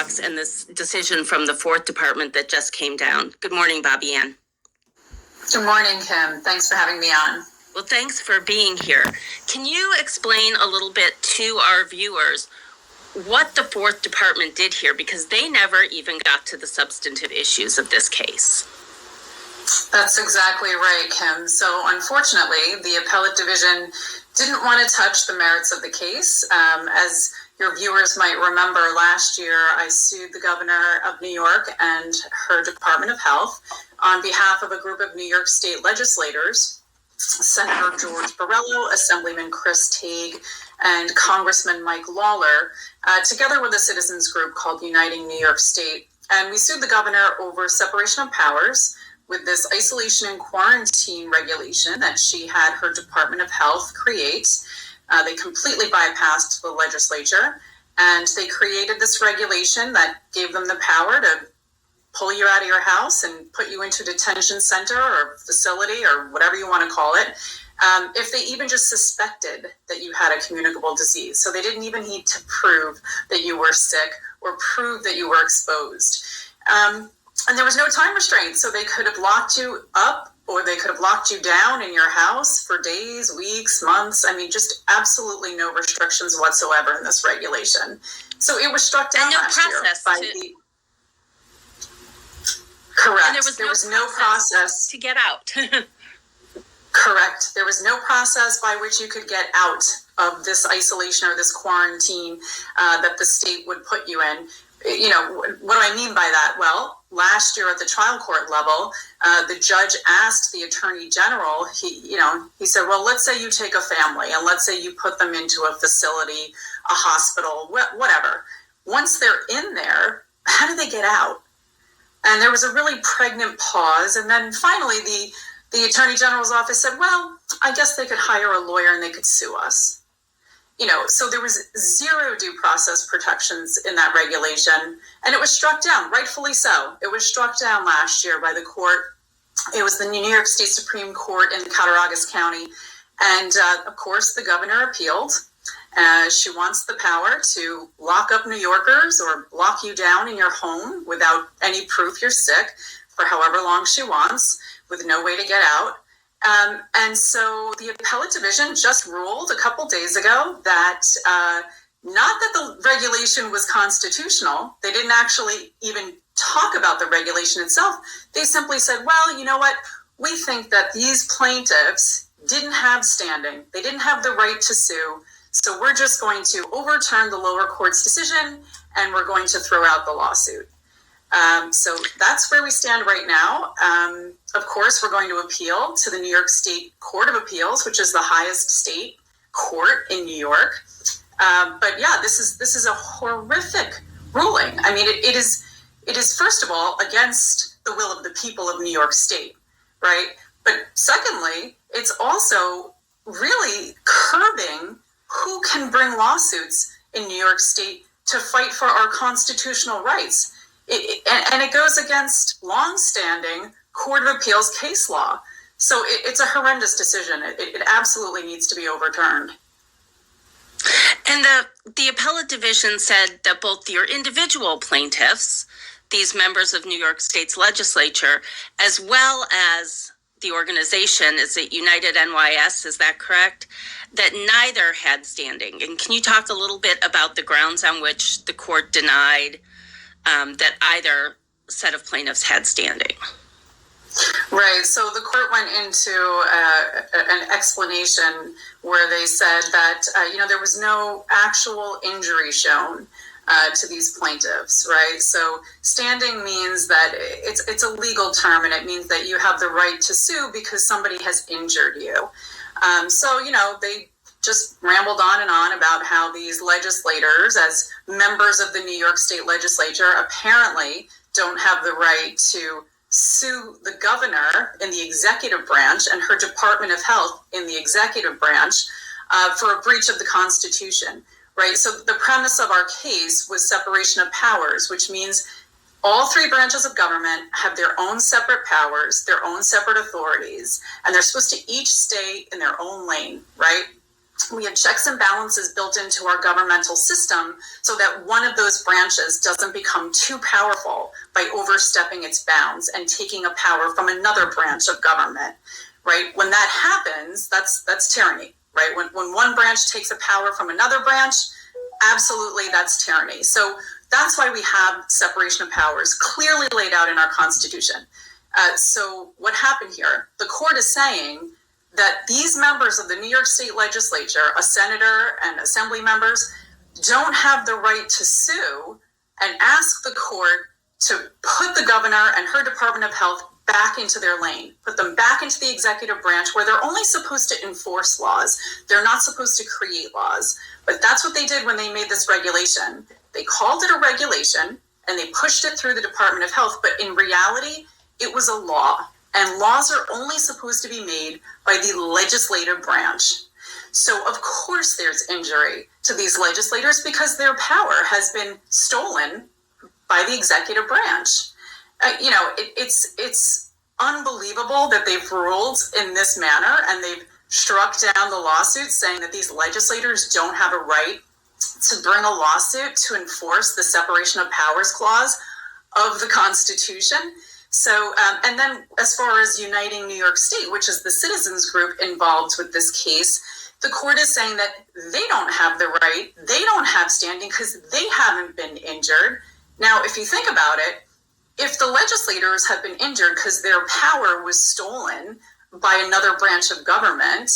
Cox and this decision from the Fourth Department that just came down. Good morning, Bobby Ann. Good morning, Kim. Thanks for having me on. Well, thanks for being here. Can you explain a little bit to our viewers what the Fourth Department did here? Because they never even got to the substantive issues of this case. That's exactly right, Kim. So unfortunately, the appellate division didn't want to touch the merits of the case. As your viewers might remember, last year I sued the governor of New York and her Department of Health on behalf of a group of New York state legislators, Senator George Borrello, Assemblyman Chris Tague, and Congressman Mike Lawler, together with a citizens group called Uniting New York State. And we sued the governor over separation of powers with this isolation and quarantine regulation that she had her Department of Health create. They completely bypassed the legislature, and they created this regulation that gave them the power to pull you out of your house and put you into a detention center or facility or whatever you want to call it, if they even just suspected that you had a communicable disease. So they didn't even need to prove that you were sick or prove that you were exposed. And there was no time restraint, so they could have locked you up or they could have locked you down in your house for days, weeks, months. I mean, just absolutely no restrictions whatsoever in this regulation. So it was struck down last year by the... Correct. And there was no process to get out. Correct. There was no process by which you could get out of this isolation or this quarantine that the state would put you in. You know, what do I mean by that? Well, last year at the trial court level, the judge asked the attorney general, he said, well, let's say you take a family and let's say you put them into a facility, a hospital, whatever. Once they're in there, how do they get out? And there was a really pregnant pause. And then finally, the attorney general's office said, well, I guess they could hire a lawyer and they could sue us. You know, so there was zero due process protections in that regulation, and it was struck down, rightfully so. It was struck down last year by the court. It was the New York State Supreme Court in Cattaraugus County, and of course the governor appealed. She wants the power to lock up New Yorkers or lock you down in your home without any proof you're sick for however long she wants, with no way to get out. And so the appellate division just ruled a couple days ago that not that the regulation was constitutional. They didn't actually even talk about the regulation itself. They simply said, well, you know what? We think that these plaintiffs didn't have standing. They didn't have the right to sue. So we're just going to overturn the lower court's decision and we're going to throw out the lawsuit. So that's where we stand right now. Of course, we're going to appeal to the New York State Court of Appeals, which is the highest state court in New York. But yeah, this is a horrific ruling. I mean, it is first of all against the will of the people of New York State, right? But secondly, it's also really curbing who can bring lawsuits in New York State to fight for our constitutional rights. And it goes against longstanding Court of Appeals case law. So it's a horrendous decision. It absolutely needs to be overturned. And the appellate division said that both your individual plaintiffs, these members of New York State's legislature, as well as the organization, is it United NYS, is that correct? That neither had standing. And can you talk a little bit about the grounds on which the court denied that either set of plaintiffs had standing? Right. So the court went into an explanation where they said that, there was no actual injury shown to these plaintiffs, right? So standing means that it's a legal term, and it means that you have the right to sue because somebody has injured you. They just rambled on and on about how these legislators, as members of the New York State legislature, apparently don't have the right to sue the governor in the executive branch and her Department of Health in the executive branch for a breach of the Constitution, right? So the premise of our case was separation of powers, which means all three branches of government have their own separate powers, their own separate authorities, and they're supposed to each stay in their own lane, right? we have checks and balances built into our governmental system so that one of those branches doesn't become too powerful by overstepping its bounds and taking a power from another branch of government, right? When that happens, that's tyranny, right? When one branch takes a power from another branch, absolutely, that's tyranny. So that's why we have separation of powers clearly laid out in our Constitution. So what happened here? The court is saying that these members of the New York State Legislature, a senator and assembly members, don't have the right to sue and ask the court to put the governor and her Department of Health back into their lane, put them back into the executive branch where they're only supposed to enforce laws. They're not supposed to create laws. But that's what they did when they made this regulation. They called it a regulation and they pushed it through the Department of Health, but in reality, it was a law. And laws are only supposed to be made by the legislative branch. So of course there's injury to these legislators because their power has been stolen by the executive branch. It's unbelievable that they've ruled in this manner and they've struck down the lawsuit saying that these legislators don't have a right to bring a lawsuit to enforce the separation of powers clause of the Constitution. So, and then as far as Uniting New York State, which is the citizens group involved with this case, the court is saying that they don't have the right, they don't have standing because they haven't been injured. Now, if you think about it, if the legislators have been injured because their power was stolen by another branch of government,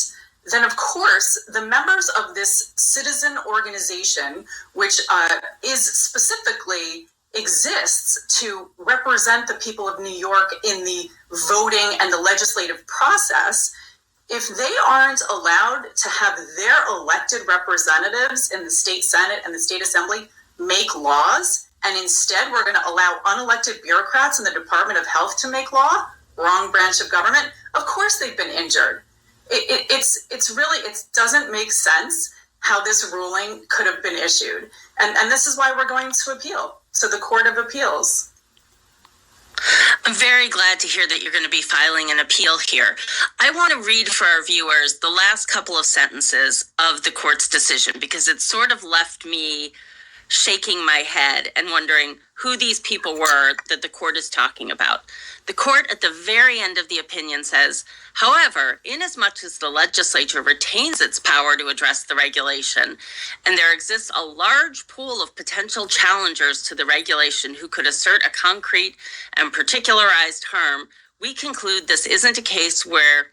then of course the members of this citizen organization, which is specifically exists to represent the people of New York in the voting and the legislative process, if they aren't allowed to have their elected representatives in the state Senate and the state assembly make laws, and instead we're going to allow unelected bureaucrats in the Department of Health to make law, wrong branch of government, of course they've been injured. It doesn't make sense how this ruling could have been issued. And this is why we're going to appeal to the Court of Appeals. I'm very glad to hear that you're going to be filing an appeal here. I want to read for our viewers the last couple of sentences of the court's decision because it sort of left me shaking my head and wondering who these people were that the court is talking about. The court at the very end of the opinion says, however, inasmuch as the legislature retains its power to address the regulation, and there exists a large pool of potential challengers to the regulation who could assert a concrete and particularized harm, we conclude this isn't a case where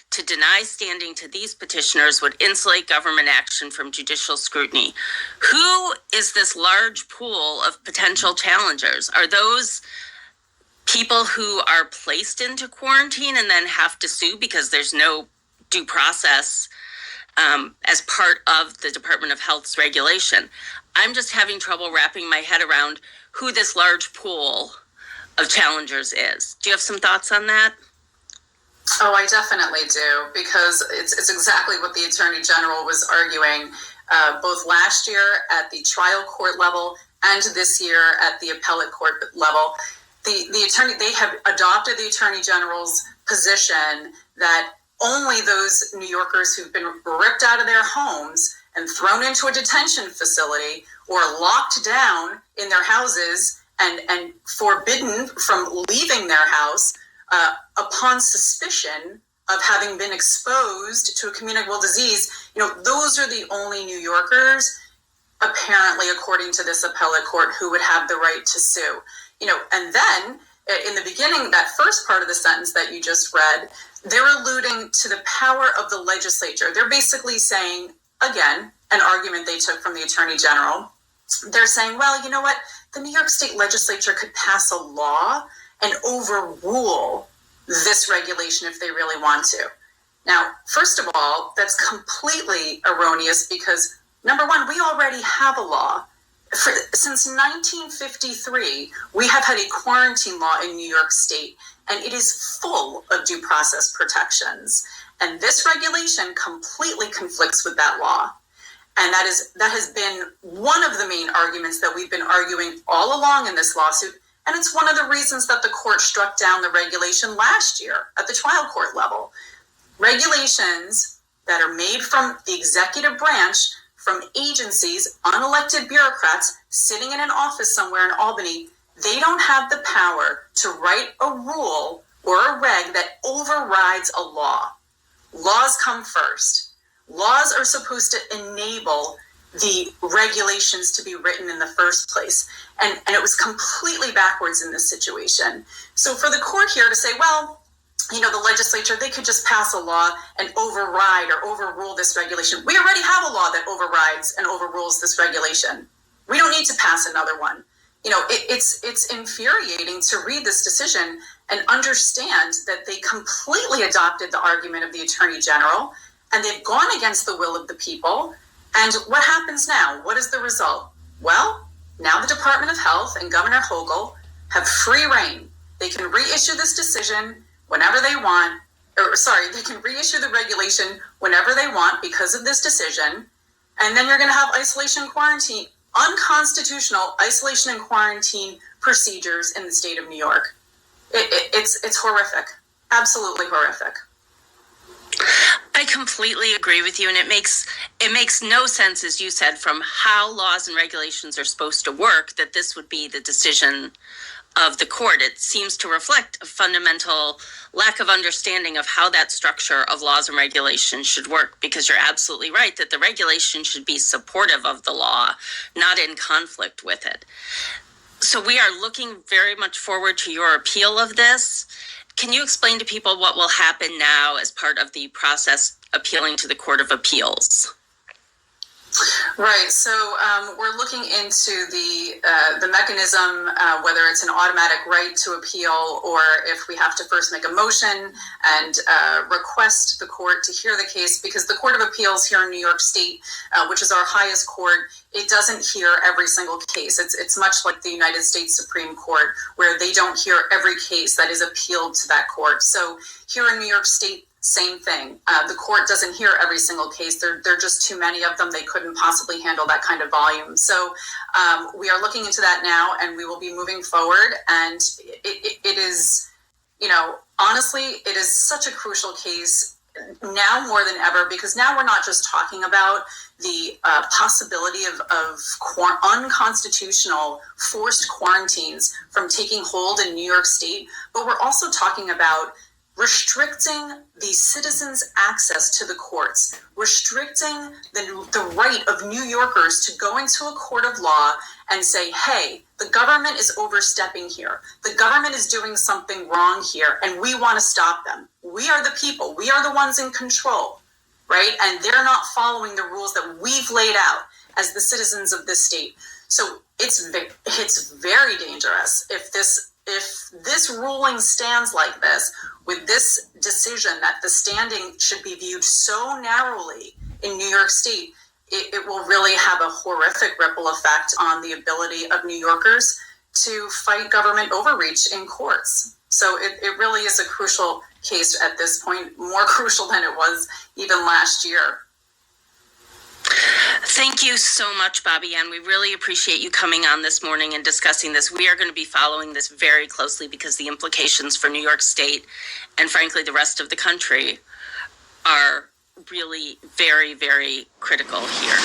to deny standing to these petitioners would insulate government action from judicial scrutiny. Who is this large pool of potential challengers? Are those people who are placed into quarantine and then have to sue because there's no due process as part of the Department of Health's regulation? I'm just having trouble wrapping my head around who this large pool of challengers is. Do you have some thoughts on that? Oh, I definitely do, because it's exactly what the Attorney General was arguing both last year at the trial court level and this year at the appellate court level. They have adopted the Attorney General's position that only those New Yorkers who've been ripped out of their homes and thrown into a detention facility or locked down in their houses and forbidden from leaving their house upon suspicion of having been exposed to a communicable disease, those are the only New Yorkers, apparently, according to this appellate court, who would have the right to sue. And then in the beginning, that first part of the sentence that you just read, they're alluding to the power of the legislature. They're basically saying, again, an argument they took from the Attorney General. They're saying, well, you know what? The New York State Legislature could pass a law and overrule this regulation if they really want to. Now, first of all, that's completely erroneous because, number one, we already have a law. Since 1953, we have had a quarantine law in New York State, and it is full of due process protections. And this regulation completely conflicts with that law. And that has been one of the main arguments that we've been arguing all along in this lawsuit. And it's one of the reasons that the court struck down the regulation last year at the trial court level. Regulations that are made from the executive branch, from agencies, unelected bureaucrats sitting in an office somewhere in Albany, they don't have the power to write a rule or a reg that overrides a law. Laws come first. Laws are supposed to enable the regulations to be written in the first place. And it was completely backwards in this situation. So for the court here to say, well, you know, the legislature, they could just pass a law and override or overrule this regulation. We already have a law that overrides and overrules this regulation. We don't need to pass another one. You know, it's infuriating to read this decision and understand that they completely adopted the argument of the Attorney General and they've gone against the will of the people. And what happens now? What is the result? Well, now the Department of Health and Governor Hochul have free reign. They can reissue this decision whenever they want, they can reissue the regulation whenever they want because of this decision. And then you're going to have isolation quarantine, unconstitutional isolation and quarantine procedures in the state of New York. It's horrific. Absolutely horrific. I completely agree with you, and it makes no sense, as you said, from how laws and regulations are supposed to work, that this would be the decision of the court. It seems to reflect a fundamental lack of understanding of how that structure of laws and regulations should work, because you're absolutely right that the regulation should be supportive of the law, not in conflict with it. So we are looking very much forward to your appeal of this. Can you explain to people what will happen now as part of the process appealing to the Court of Appeals? Right. So we're looking into the mechanism, whether it's an automatic right to appeal or if we have to first make a motion and request the court to hear the case, because the Court of Appeals here in New York State, which is our highest court, it doesn't hear every single case. It's much like the United States Supreme Court, where they don't hear every case that is appealed to that court. So here in New York State, same thing. The court doesn't hear every single case. There are just too many of them. They couldn't possibly handle that kind of volume. So we are looking into that now, and we will be moving forward. And it is, you know, honestly, it is such a crucial case now more than ever, because now we're not just talking about the possibility of unconstitutional forced quarantines from taking hold in New York State, but we're also talking about restricting the citizens' access to the courts, restricting the right of New Yorkers to go into a court of law and say, hey, the government is overstepping here. The government is doing something wrong here, and we want to stop them. We are the people. We are the ones in control, right? And they're not following the rules that we've laid out as the citizens of this state. So it's very dangerous if this ruling stands like this, with this decision that the standing should be viewed so narrowly in New York State. It will really have a horrific ripple effect on the ability of New Yorkers to fight government overreach in courts. So it really is a crucial case at this point, more crucial than it was even last year. Thank you so much, Bobby Ann. We really appreciate you coming on this morning and discussing this. We are going to be following this very closely because the implications for New York State and frankly the rest of the country are really very, very critical here.